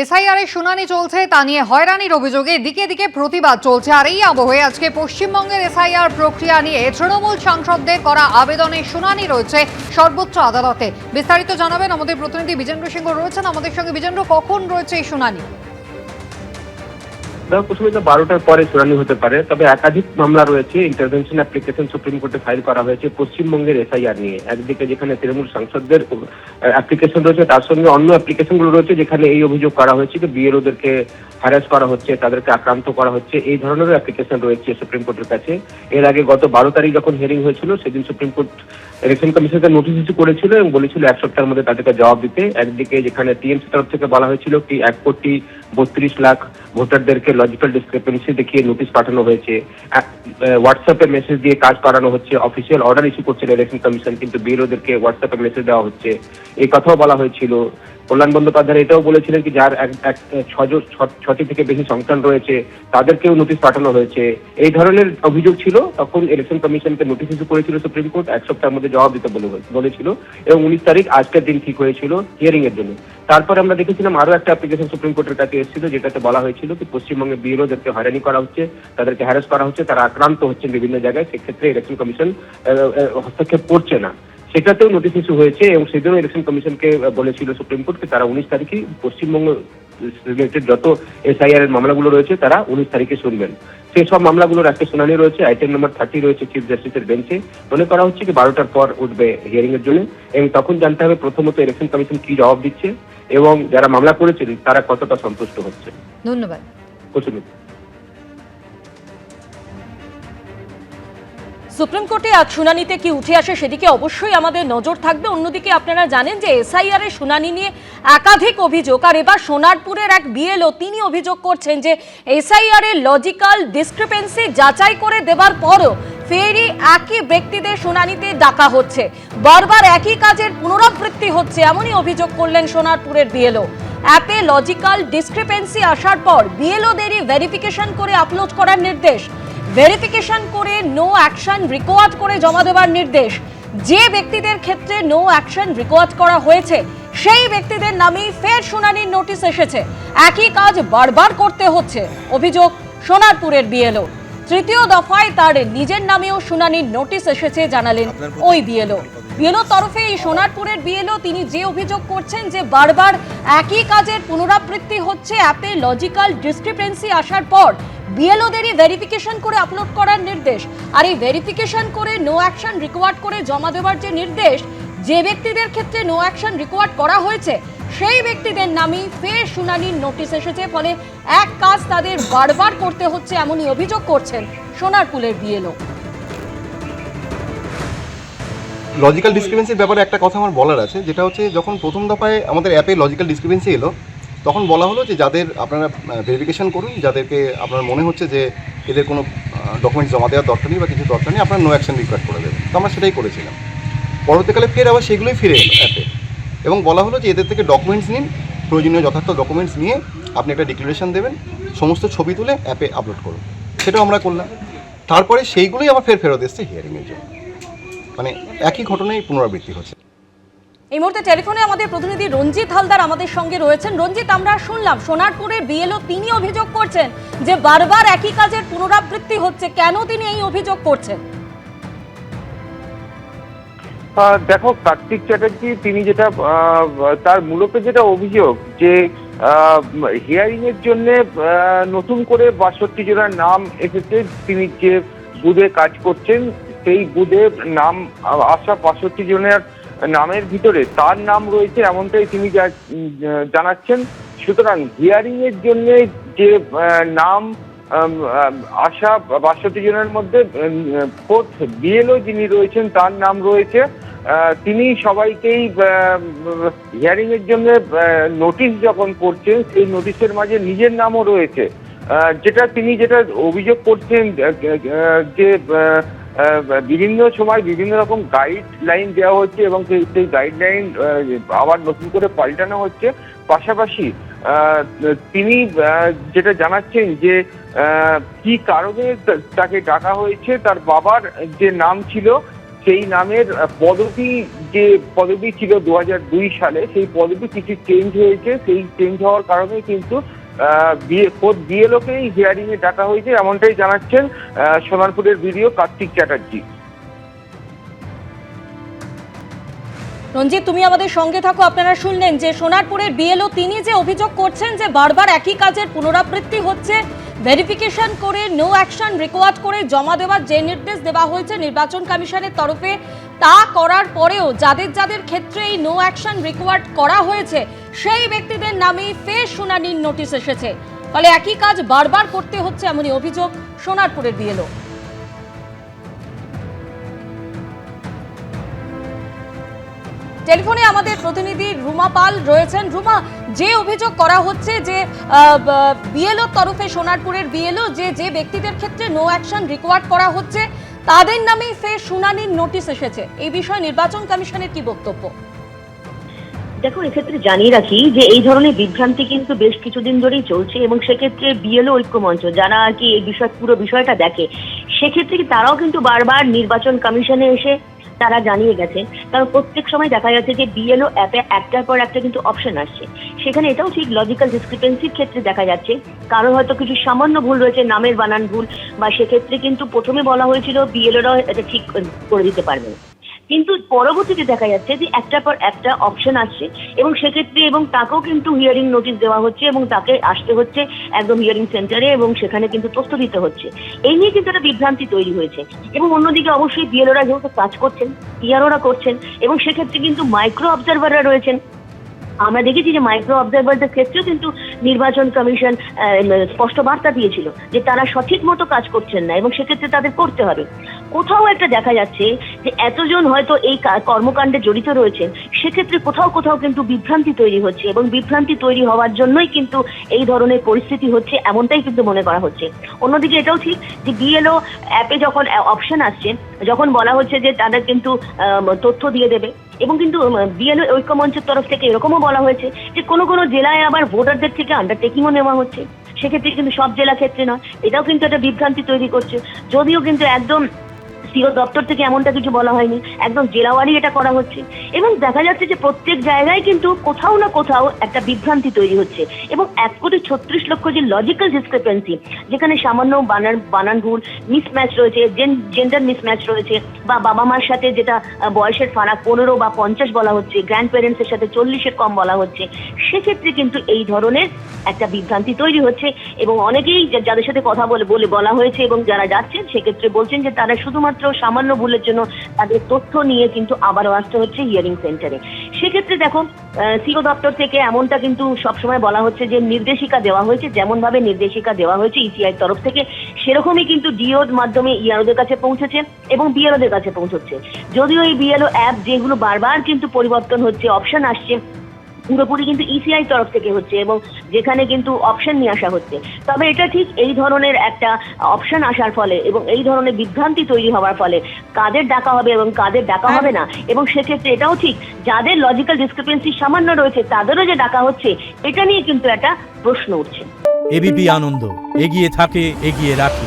SIR এর শুনানি চলছে, তা নিয়ে হয়রানির অভিযোগে দিকে দিকে প্রতিবাদ চলছে। আর এই আবহে আজকে পশ্চিমবঙ্গের এসআইআর প্রক্রিয়া নিয়ে তৃণমূল সাংসদদের করা আবেদনের শুনানি রয়েছে সর্বোচ্চ আদালতে। বিস্তারিত জানাবেন আমাদের প্রতিনিধি বিজেন্দ্র সিংহ রয়েছেন আমাদের সঙ্গে। বিজেন্দ্র, কখন রয়েছে এই শুনানি? প্রথমে 12টার পরে শুনানি হতে পারে, তবে একাধিক মামলা রয়েছে। ইন্টারভেনশন অ্যাপ্লিকেশন সুপ্রিম কোর্টে ফাইল করা হয়েছে পশ্চিমবঙ্গের এসআইআর নিয়ে। একদিকে যেখানে তৃণমূল সাংসদদের অ্যাপ্লিকেশন রয়েছে, তার সঙ্গে অন্য অ্যাপ্লিকেশনগুলো রয়েছে যেখানে এই অভিযোগ করা হয়েছে যে বিএলওদেরকে হ্যারাস করা হচ্ছে, তাদেরকে আক্রান্ত করা হচ্ছে। এই ধরনের অ্যাপ্লিকেশন রয়েছে সুপ্রিম কোর্টের কাছে। এর আগে গত 12 তারিখ যখন হিয়ারিং হয়েছিল, সেদিন সুপ্রিম কোর্ট ইলেকশন কমিশনকে নোটিশ ইস্যু করেছিল এবং বলেছিল 1 সপ্তাহের মধ্যে তাদেরকে জবাব দিতে। একদিকে যেখানে টিএমসি তরফ থেকে বলা হয়েছিল কি 1,32,00,000 ভোটারদেরকে লজিক্যাল ডিসক্রিপেন্সি দেখিয়ে নোটিশ পাঠানো হয়েছে, হোয়াটসঅ্যাপে মেসেজ দিয়ে কাজ করানো হচ্ছে, অফিসিয়াল অর্ডার ইস্যু করছিল ইলেকশন কমিশন, কিন্তু বিএলওদেরকে হোয়াটসঅ্যাপে মেসেজ দেওয়া হচ্ছে, এই কথাও বলা হয়েছিল। কল্যাণ বন্দ্যোপাধ্যায় এটাও বলেছিলেন কি যার 6টি থেকে বেশি সন্তান রয়েছে তাদেরকেও নোটিশ পাঠানো হয়েছে। এই ধরনের অভিযোগ ছিল। তখন ইলেকশন কমিশনকে নোটিশ ইস্যু করেছিল সুপ্রিম কোর্ট, 1 সপ্তাহের মধ্যে জবাব দিতে বলেছিল এবং 19 তারিখ আজকের দিন ঠিক হয়েছিল হিয়ারিং এর জন্য। তারপরে আমরা দেখেছিলাম আরো একটা অ্যাপ্লিকেশন সুপ্রিম কোর্টের কাছে এসেছিল, যেটাতে বলা হয়েছিল কি পশ্চিমবঙ্গে বিএলওদেরকে হয়রানি করা হচ্ছে, তাদেরকে হ্যারাস করা হচ্ছে, তারা আক্রান্ত হচ্ছেন বিভিন্ন জায়গায়, সেক্ষেত্রে ইলেকশন কমিশন হস্তক্ষেপ করছে না। সেটাতেও নোটিশ ইস্যু হয়েছে এবং সেদিনও ইলেকশন কমিশনকে বলেছিল সুপ্রিম কোর্টকে তারা 19 তারিখেই পশ্চিমবঙ্গ রিলেটেড যত এসআইআর এর মামলাগুলো রয়েছে তারা 19 তারিখে শুনবেন। সেই সব মামলাগুলোর একটা শুনানি রয়েছে, আইটেম নাম্বার 30 রয়েছে চিফ জাস্টিসের বেঞ্চে। মনে করা হচ্ছে কি 12টার পর উঠবে হিয়ারিং এর জন্য এবং তখন জানতে হবে প্রথমত ইলেকশন কমিশন কি জবাব দিচ্ছে এবং যারা মামলা করেছেন তারা কতটা সন্তুষ্ট হচ্ছে। ধন্যবাদ। সুপ্রিম কোর্টে আজ শুনানিতে কি উঠে আসে সেদিকে অবশ্যই আমাদের নজর থাকবে। অন্যদিকে আপনারা জানেন যে এসআইআর এর শুনানি নিয়ে একাধিক অভিযোগ, আর এবার সোনারপুরের এক বিএলও তিনি অভিযোগ করছেন যে এসআইআর এর লজিক্যাল ডিসক্রিপেন্সি যাচাই করে দেবার পরও ফেরই একই ব্যক্তিদের শুনানিতে ডাকা হচ্ছে, বারবার একই কাজের পুনরাবৃত্তি হচ্ছে, এমনই অভিযোগ করলেন সোনারপুরের বিএলও। অ্যাপে লজিক্যাল ডিসক্রিপেন্সি আসার পর বিএলওদেরই ভেরিফিকেশন করে আপলোড করার নির্দেশ, ভেরিফিকেশন করে নো অ্যাকশন রিকোয়ার্ড করে জমা দেওয়ার নির্দেশ। যে ব্যক্তিদের ক্ষেত্রে নো অ্যাকশন রিকোয়ার্ড করা হয়েছে সেই ব্যক্তিদের নামেই ফের শুনানির নোটিশ এসেছে, একই কাজ বারবার করতে হচ্ছে, অভিযোগ সোনারপুরের বিএলও। তৃতীয় দফায় তার নিজের নামেও শুনানির নোটিশ এসেছে জানালেন ওই বিএলও। বিএলও তরফে এই সোনারপুরের বিএলও তিনি যে অভিযোগ করছেন যে বারবার একই কাজের পুনরাবৃত্তি হচ্ছে, অ্যাপে লজিক্যাল ডিসক্রিপেন্সি আসার পর বিএলওদেরই ভেরিফিকেশন করে আপলোড করার নির্দেশ, আর এই ভেরিফিকেশন করে নো অ্যাকশন রিকোয়ার্ড করে জমা দেওয়ার যে নির্দেশ, যে ব্যক্তিদের ক্ষেত্রে নো অ্যাকশন রিকোয়ার্ড করা হয়েছে সেই ব্যক্তিদের নামেই ফের শুনানির নোটিশ এসেছে, ফলে এক কাজ তাদের বারবার করতে হচ্ছে, এমনই অভিযোগ করছেন সোনারপুরের বিএলও। লজিক্যাল ডিসক্রিপেন্সির ব্যাপারে একটা কথা আমার বলার আছে, যেটা হচ্ছে যখন প্রথম দফায় আমাদের অ্যাপে লজিক্যাল ডিসক্রিপেন্সি এলো তখন বলা হলো যে যাদের আপনারা ভেরিফিকেশন করুন, যাদেরকে আপনার মনে হচ্ছে যে এদের কোনো ডকুমেন্টস জমা দেওয়ার দরকার নেই বা কিছু দরকার নেই, আপনারা নো অ্যাকশন রিকোয়ার্ড করে দেবেন। তো আমরা সেটাই করেছিলাম। পরবর্তীকালে ফের আবার সেগুলোই ফিরে এলো অ্যাপে এবং বলা হলো যে এদের থেকে ডকুমেন্টস নিন, প্রয়োজনীয় যথার্থ ডকুমেন্টস নিয়ে আপনি একটা ডিক্লারেশন দেবেন, সমস্ত ছবি তুলে অ্যাপে আপলোড করুন। সেটাও আমরা করলাম। তারপরে সেইগুলোই আবার ফেরত এসছে হিয়ারিংয়ের জন্য। মানে একই ঘটনায় পুনরাবৃত্তি হচ্ছে। এই মুহূর্তে টেলিফোনে আমাদের প্রতিনিধি রঞ্জিত হালদার আমাদের সঙ্গে রয়েছেন। রঞ্জিত, আমরা শুনলাম সোনারপুরের বিএলও তিনি অভিযোগ করছেন যে বারবার একই কাজের পুনরাবৃত্তি হচ্ছে, কেন তিনি এই অভিযোগ করছেন? দেখো, কার্তিক চ্যাটার্জি তিনি যেটা তার মূলত যেটা অভিযোগ যে হিয়ারিং এর জন্য নতুন করে 62 জনের নাম এসেছে। তিনি যে বুথে কাজ করছেন সেই বুথের নাম আসা 65 জনের নামের ভিতরে তার নাম রয়েছে, এমনটাই তিনি জানাচ্ছেন। সুতরাং হিয়ারিং এর জন্য যে নাম আসা 62 জনের মধ্যে ফোর্থ বিএলও যিনি রয়েছেন তার নাম রয়েছে। তিনি সবাইকেই হিয়ারিং এর জন্য নোটিশ যখন করছেন সেই নোটিশের মাঝে নিজের নামও রয়েছে। তিনি যেটা অভিযোগ করছেন যে বিভিন্ন সময় বিভিন্ন রকম গাইডলাইন দেওয়া হচ্ছে এবং সেই গাইডলাইন আবার নতুন করে পাল্টানো হচ্ছে। পাশাপাশি তিনি যেটা জানাচ্ছেন যে কি কারণে তাকে ডাকা হয়েছে, তার বাবার যে নাম ছিল সেই নামের পদবি যে পদবি ছিল 2002 সালে, সেই পদবি কিছু চেঞ্জ হয়েছে। সেই চেঞ্জ হওয়ার কারণে কিন্তু খোদ বিএলওকেই হিয়ারিং এ ডাকা হয়েছে, এমনটাই জানাচ্ছেন সোনারপুরের বিডিও কার্তিক চ্যাটার্জি। রঞ্জিত, তুমি আমাদের সঙ্গে থাকো। আপনারা শুনলেন যে সোনারপুরের বিএলও তিনি যে অভিযোগ করছেন যে বারবার একই কাজের পুনরাবৃত্তি হচ্ছে, ভেরিফিকেশন করে নো অ্যাকশন রিকোয়ার্ড করে জমা দেওয়ার যে নির্দেশ দেওয়া হয়েছে নির্বাচন কমিশনের তরফে, তা করার পরেও যাদের যাদের ক্ষেত্রে এই নো অ্যাকশন রিকোয়ার্ড করা হয়েছে সেই ব্যক্তিদের নামেই ফের শুনানির নোটিশ এসেছে। ফলে একই কাজ বারবার করতে হচ্ছে, এমনই অভিযোগ সোনারপুরের বিএলও। টেলিফোনে আমাদের প্রতিনিধি রুমা পাল রয়েছেন। রুমা, যে অভিযোগ করা হচ্ছে যে বিএলও তরফে, সোনারপুরের বিএলও যে ব্যক্তিদের ক্ষেত্রে নো অ্যাকশন রিকোয়ার্ড করা হচ্ছে তাদের নামেই ফের শুনানির নোটিশ এসেছে, এই বিষয়ে নির্বাচন কমিশনের কি বক্তব্য? দেখো, এক্ষেত্রে জানিয়ে রাখি যে এই ধরনের বিভ্রান্তি কিন্তু বেশ কিছুদিন ধরেই চলছে এবং সেক্ষেত্রে বিএলও ঐক্যমঞ্চ যারা আর কি এই পুরো বিষয়টা দেখে, সেক্ষেত্রে তারাও কিন্তু বারবার নির্বাচন কমিশনে এসে তারা জানিয়ে গেছে। কারণ প্রত্যেক সময় দেখা যাচ্ছে যে বিএলও অ্যাপে একটার পর একটা কিন্তু অপশন আসছে, সেখানে এটাও ঠিক লজিক্যাল ডিসক্রিপেন্সির ক্ষেত্রে দেখা যাচ্ছে কারো হয়তো কিছু সামান্য ভুল রয়েছে, নামের বানান ভুল, বা সেক্ষেত্রে কিন্তু প্রথমে বলা হয়েছিল বিএলওরাও এটা ঠিক করে দিতে পারবে, কিন্তু পরবর্তীতে দেখা যাচ্ছে যে একটার পর একটা অপশন আসছে এবং সেক্ষেত্রে এবং তাকেও কিন্তু হিয়ারিং নোটিশ দেওয়া হচ্ছে এবং তাকে আসতে হচ্ছে একদম হিয়ারিং সেন্টারে এবং সেখানে কিন্তু তথ্য দিতে হচ্ছে। এই নিয়ে কিন্তু একটা বিভ্রান্তি তৈরি হয়েছে এবং অন্যদিকে অবশ্যই বিএলওরা যেহেতু কাজ করছেন, ইআরওরা করছেন এবং সেক্ষেত্রে কিন্তু মাইক্রো অবজারভাররা রয়েছেন। আমরা দেখেছি যে মাইক্রো অবজারভারদের ক্ষেত্রেও কিন্তু নির্বাচন কমিশন স্পষ্ট বার্তা দিয়েছিল যে তারা সঠিক মতো কাজ করছেন না এবং সেক্ষেত্রে তাদের করতে হবে। কোথাও একটা দেখা যাচ্ছে যে এতজন হয়তো এই কর্মকাণ্ডে জড়িত রয়েছেন, সেক্ষেত্রে কোথাও কোথাও কিন্তু বিভ্রান্তি তৈরি হচ্ছে এবং বিভ্রান্তি তৈরি হওয়ার জন্যই কিন্তু এই ধরনের পরিস্থিতি হচ্ছে, এমনটাই কিন্তু মনে করা হচ্ছে। অন্যদিকে এটাও ঠিক যে বিএলও অ্যাপে যখন অপশন আসছে, যখন বলা হচ্ছে যে তাদের কিন্তু তথ্য দিয়ে দেবে এবং কিন্তু বিএলও ঐক্যমঞ্চের তরফ থেকে এরকমও বলা হয়েছে যে কোনো কোনো জেলায় আবার ভোটারদের থেকে আন্ডারটেকিংও নেওয়া হচ্ছে, সেক্ষেত্রে কিন্তু সব জেলা ক্ষেত্রে নয়। এটাও কিন্তু একটা বিভ্রান্তি তৈরি করছে, যদিও কিন্তু একদম সিও দপ্তর থেকে এমনটা কিছু বলা হয়নি, একদম জেলাওয়ারি এটা করা হচ্ছে এবং দেখা যাচ্ছে যে প্রত্যেক জায়গায় কিন্তু কোথাও না কোথাও একটা বিভ্রান্তি তৈরি হচ্ছে এবং 1,36,00,000 যে লজিক্যাল ডিসক্রিপেন্সি, যেখানে সামান্য বানান ভুল, মিসম্যাচ রয়েছে, জেন্ডার মিসম্যাচ রয়েছে, বা বাবা মার সাথে যেটা বয়সের ফারাক 15 বা 50 বলা হচ্ছে, গ্র্যান্ড প্যারেন্টসের সাথে 40-এর কম বলা হচ্ছে, সেক্ষেত্রে কিন্তু এই ধরনের একটা বিভ্রান্তি তৈরি হচ্ছে এবং অনেকেই যাদের সাথে কথা বলে বলা হয়েছে এবং যারা যাচ্ছেন সেক্ষেত্রে বলছেন যে তারা শুধুমাত্র সামান্য ভুলের জন্য তাদের তথ্য নিয়ে কিন্তু আবারও আসতে হচ্ছে হিয়ারিং সেন্টারে। সেক্ষেত্রে দেখো, সিও দপ্তর থেকে এমনটা কিন্তু সবসময় বলা হচ্ছে যে নির্দেশিকা দেওয়া হয়েছে, যেমন ভাবে নির্দেশিকা দেওয়া হয়েছে ইসিআই তরফ থেকে, সেরকমই কিন্তু ডিওর মাধ্যমে ইআরওদের কাছে পৌঁছেছে এবং বিএলওদের কাছে পৌঁছচ্ছে। যদিও এই বিএলও অ্যাপ যেগুলো বারবার কিন্তু পরিবর্তন হচ্ছে, অপশন আসছে, পুরোপুরি কিন্তু ইসিআই তরফ থেকে হচ্ছে এবং যেখানে কিন্তু অপশন নিয়ে আসা হচ্ছে। তবে এটা ঠিক এই ধরনের একটা অপশন আসার ফলে এবং এই ধরনের বিভ্রান্তি তৈরি হওয়ার ফলে কাদের ডাকা হবে এবং কাদের ডাকা হবে না, এবং সেক্ষেত্রে এটাও ঠিক যাদের লজিক্যাল ডিসক্রিপেন্সি সামান্য রয়েছে তাদেরও যে ডাকা হচ্ছে, এটা নিয়ে কিন্তু একটা প্রশ্ন উঠছে। এবিপি আনন্দ, এগিয়ে থাকে, এগিয়ে রাখে।